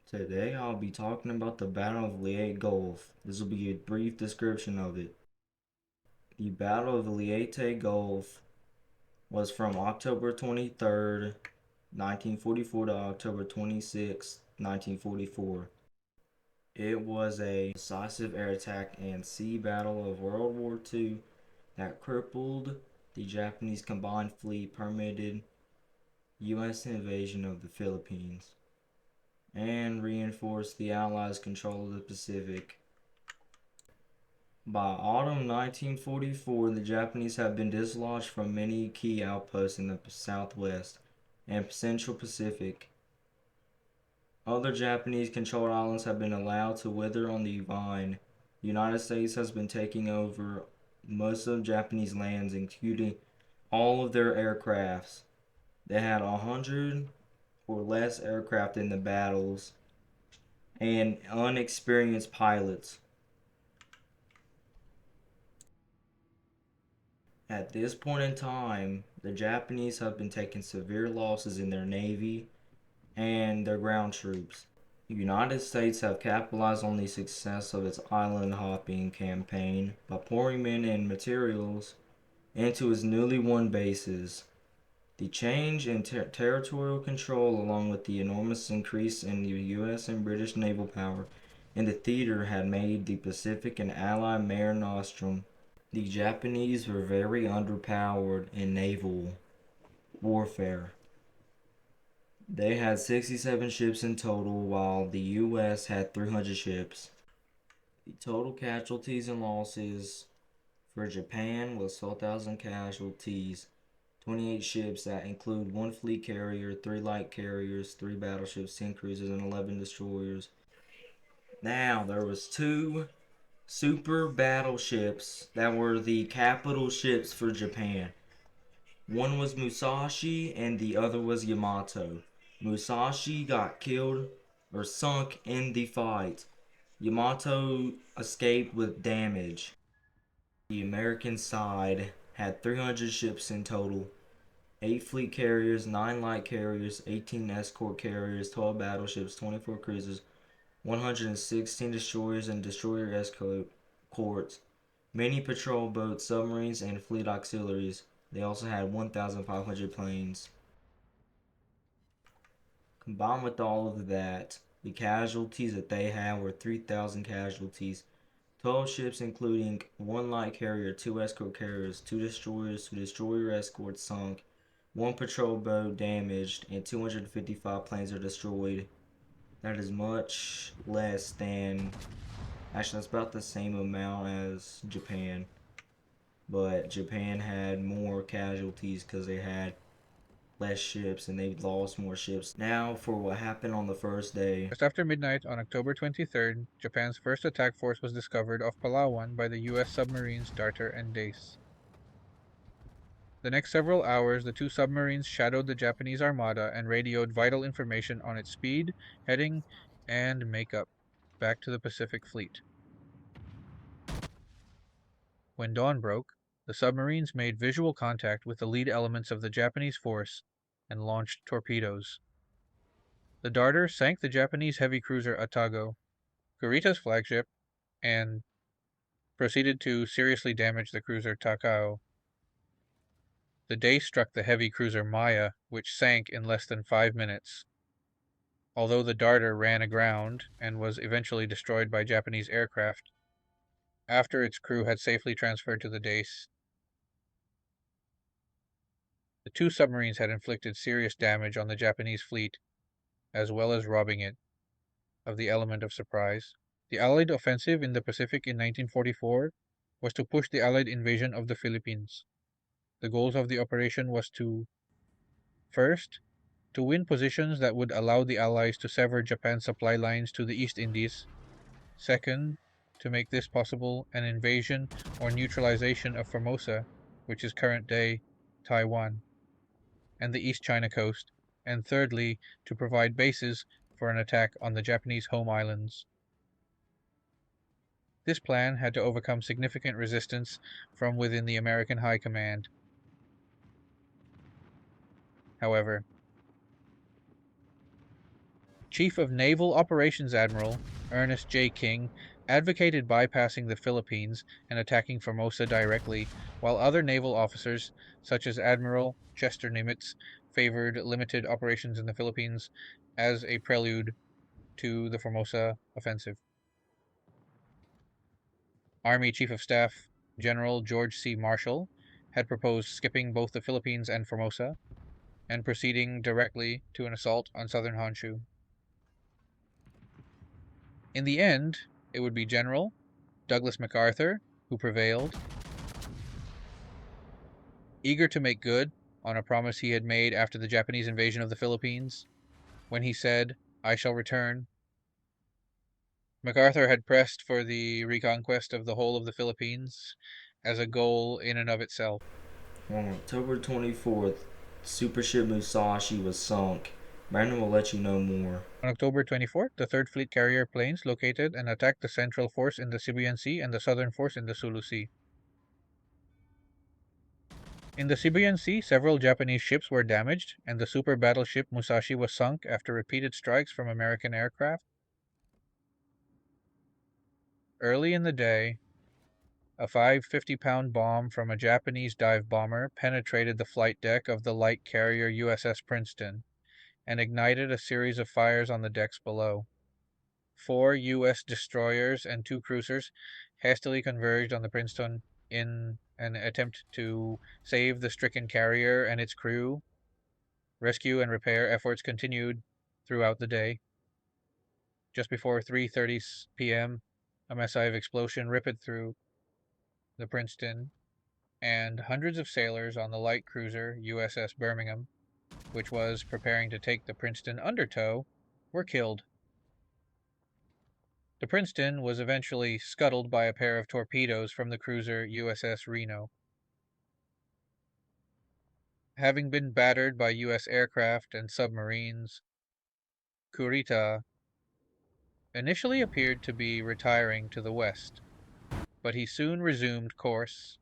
Today I'll be talking about the Battle of Leyte Gulf. This will be a brief description of it. The Battle of the Leyte Gulf was from October 23rd, 1944 to October 26th, 1944. It was a decisive air attack and sea battle of World War II that crippled the Japanese combined fleet, permitted U.S. invasion of the Philippines, and reinforced the Allies' control of the Pacific. By autumn 1944, the Japanese had been dislodged from many key outposts in the southwest and central Pacific. Other Japanese-controlled islands have been allowed to wither on the vine. The United States has been taking over most of Japanese lands, including all of their aircrafts. They had 100 or less aircraft in the battles and unexperienced pilots. At this point in time, the Japanese have been taking severe losses in their navy and their ground troops. The United States have capitalized on the success of its island hopping campaign by pouring men and materials into its newly won bases. The change in territorial control, along with the enormous increase in the U.S. and British naval power in the theater, had made the Pacific an Allied Mare Nostrum. The Japanese were very underpowered in naval warfare. They had 67 ships in total, while the U.S. had 300 ships. The total casualties and losses for Japan was 12,000 casualties, 28 ships that include one fleet carrier, 3 light carriers, 3 battleships, 10 cruisers, and 11 destroyers. Now, there was 2 super battleships that were the capital ships for Japan. One was Musashi and the other was Yamato. Musashi got killed or sunk in the fight. Yamato escaped with damage. The American side had 300 ships in total, 8 fleet carriers, 9 light carriers, 18 escort carriers, 12 battleships, 24 cruisers, 116 destroyers and destroyer escorts, many patrol boats, submarines, and fleet auxiliaries. They also had 1,500 planes. Combined with all of that, the casualties that they had were 3,000 casualties. 12 ships, including 1 light carrier, 2 escort carriers, 2 destroyers, 2 destroyer escorts sunk, 1 patrol boat damaged, and 255 planes are destroyed. That is much less than. Actually, that's about the same amount as Japan. But Japan had more casualties because they had less ships and they lost more ships. Now, for what happened on the first day. Just after midnight on October 23rd, Japan's first attack force was discovered off Palawan by the U.S. submarines Darter and Dace. The next several hours, the 2 submarines shadowed the Japanese armada and radioed vital information on its speed, heading, and makeup back to the Pacific Fleet. When dawn broke, the submarines made visual contact with the lead elements of the Japanese force and launched torpedoes. The Darter sank the Japanese heavy cruiser Atago, Kurita's flagship, and proceeded to seriously damage the cruiser Takao. The Dace struck the heavy cruiser Maya, which sank in less than 5 minutes. Although the Darter ran aground and was eventually destroyed by Japanese aircraft, after its crew had safely transferred to the Dace, the 2 submarines had inflicted serious damage on the Japanese fleet, as well as robbing it of the element of surprise. The Allied offensive in the Pacific in 1944 was to push the Allied invasion of the Philippines. The goals of the operation was to, first, to win positions that would allow the Allies to sever Japan's supply lines to the East Indies. Second, to make this possible, an invasion or neutralization of Formosa, which is current-day Taiwan, and the East China coast. And thirdly, to provide bases for an attack on the Japanese home islands. This plan had to overcome significant resistance from within the American High Command. However, Chief of Naval Operations Admiral Ernest J. King advocated bypassing the Philippines and attacking Formosa directly, while other naval officers, such as Admiral Chester Nimitz, favored limited operations in the Philippines as a prelude to the Formosa offensive. Army Chief of Staff General George C. Marshall had proposed skipping both the Philippines and Formosa and proceeding directly to an assault on southern Honshu. In the end, it would be General Douglas MacArthur who prevailed, eager to make good on a promise he had made after the Japanese invasion of the Philippines, when he said, "I shall return." MacArthur had pressed for the reconquest of the whole of the Philippines as a goal in and of itself. On October 24th, supership Musashi was sunk. Brandon will let you know more. On October 24th, the 3rd Fleet carrier planes located and attacked the Central Force in the Sibuyan Sea and the Southern Force in the Sulu Sea. In the Sibuyan Sea, several Japanese ships were damaged, and the super battleship Musashi was sunk after repeated strikes from American aircraft. Early in the day, a 550-pound bomb from a Japanese dive bomber penetrated the flight deck of the light carrier USS Princeton and ignited a series of fires on the decks below. 4 U.S. destroyers and 2 cruisers hastily converged on the Princeton in an attempt to save the stricken carrier and its crew. Rescue and repair efforts continued throughout the day. Just before 3:30 p.m., a massive explosion ripped through the Princeton, and hundreds of sailors on the light cruiser USS Birmingham, which was preparing to take the Princeton under tow, were killed. The Princeton was eventually scuttled by a pair of torpedoes from the cruiser USS Reno. Having been battered by U.S. aircraft and submarines, Kurita initially appeared to be retiring to the west, but he soon resumed course,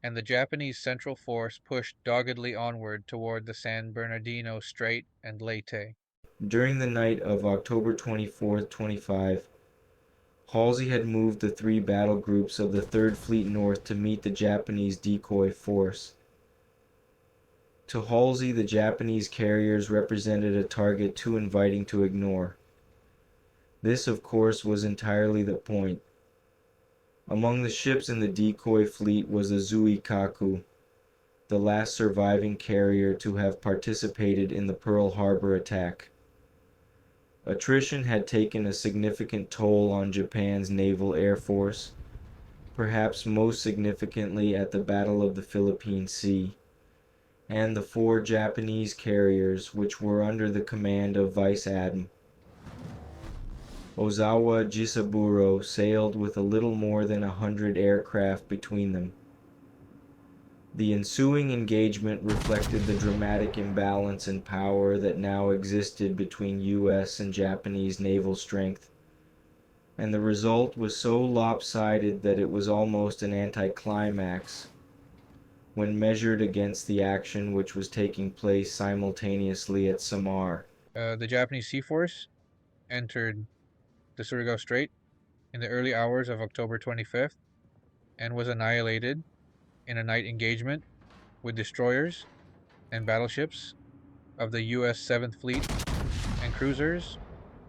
and the Japanese Central Force pushed doggedly onward toward the San Bernardino Strait and Leyte. During the night of October 24th, 25, Halsey had moved the 3 battle groups of the 3rd Fleet north to meet the Japanese decoy force. To Halsey, the Japanese carriers represented a target too inviting to ignore. This, of course, was entirely the point. Among the ships in the decoy fleet was the Zuikaku, the last surviving carrier to have participated in the Pearl Harbor attack. Attrition had taken a significant toll on Japan's naval air force, perhaps most significantly at the Battle of the Philippine Sea, and the 4 Japanese carriers which were under the command of Vice Admiral Ozawa Jisaburo sailed with a little more than 100 aircraft between them. The ensuing engagement reflected the dramatic imbalance in power that now existed between U.S. and Japanese naval strength, and the result was so lopsided that it was almost an anticlimax when measured against the action which was taking place simultaneously at Samar. The Japanese Sea Force entered the Surigao Strait in the early hours of October 25th and was annihilated in a night engagement with destroyers and battleships of the U.S. 7th Fleet and cruisers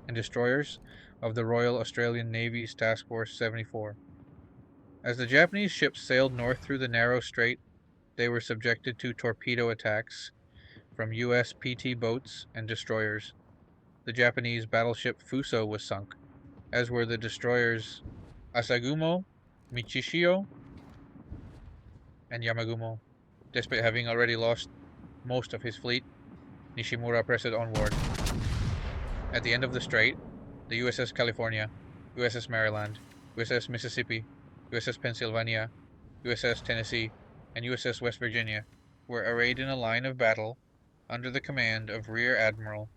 and destroyers of the Royal Australian Navy's Task Force 74. As the Japanese ships sailed north through the narrow strait, they were subjected to torpedo attacks from U.S. PT boats and destroyers. The Japanese battleship Fuso was sunk, as were the destroyers Asagumo, Michishio, and Yamagumo. Despite having already lost most of his fleet, Nishimura pressed onward. At the end of the strait, the USS California, USS Maryland, USS Mississippi, USS Pennsylvania, USS Tennessee, and USS West Virginia were arrayed in a line of battle under the command of Rear Admiral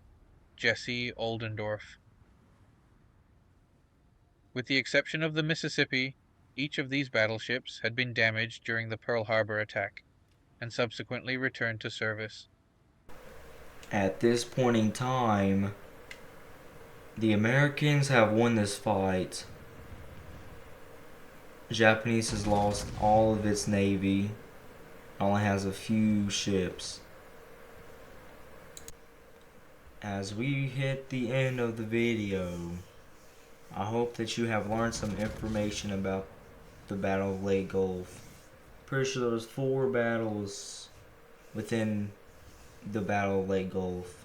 Jesse Oldendorf. With the exception of the Mississippi, each of these battleships had been damaged during the Pearl Harbor attack and subsequently returned to service. At this point in time, The Americans have won this fight. The Japanese has lost all of its navy. Only has a few ships. As we hit the end of the video, I hope that you have learned some information about the Battle of Leyte Gulf. Pretty sure there was 4 battles within the Battle of Leyte Gulf.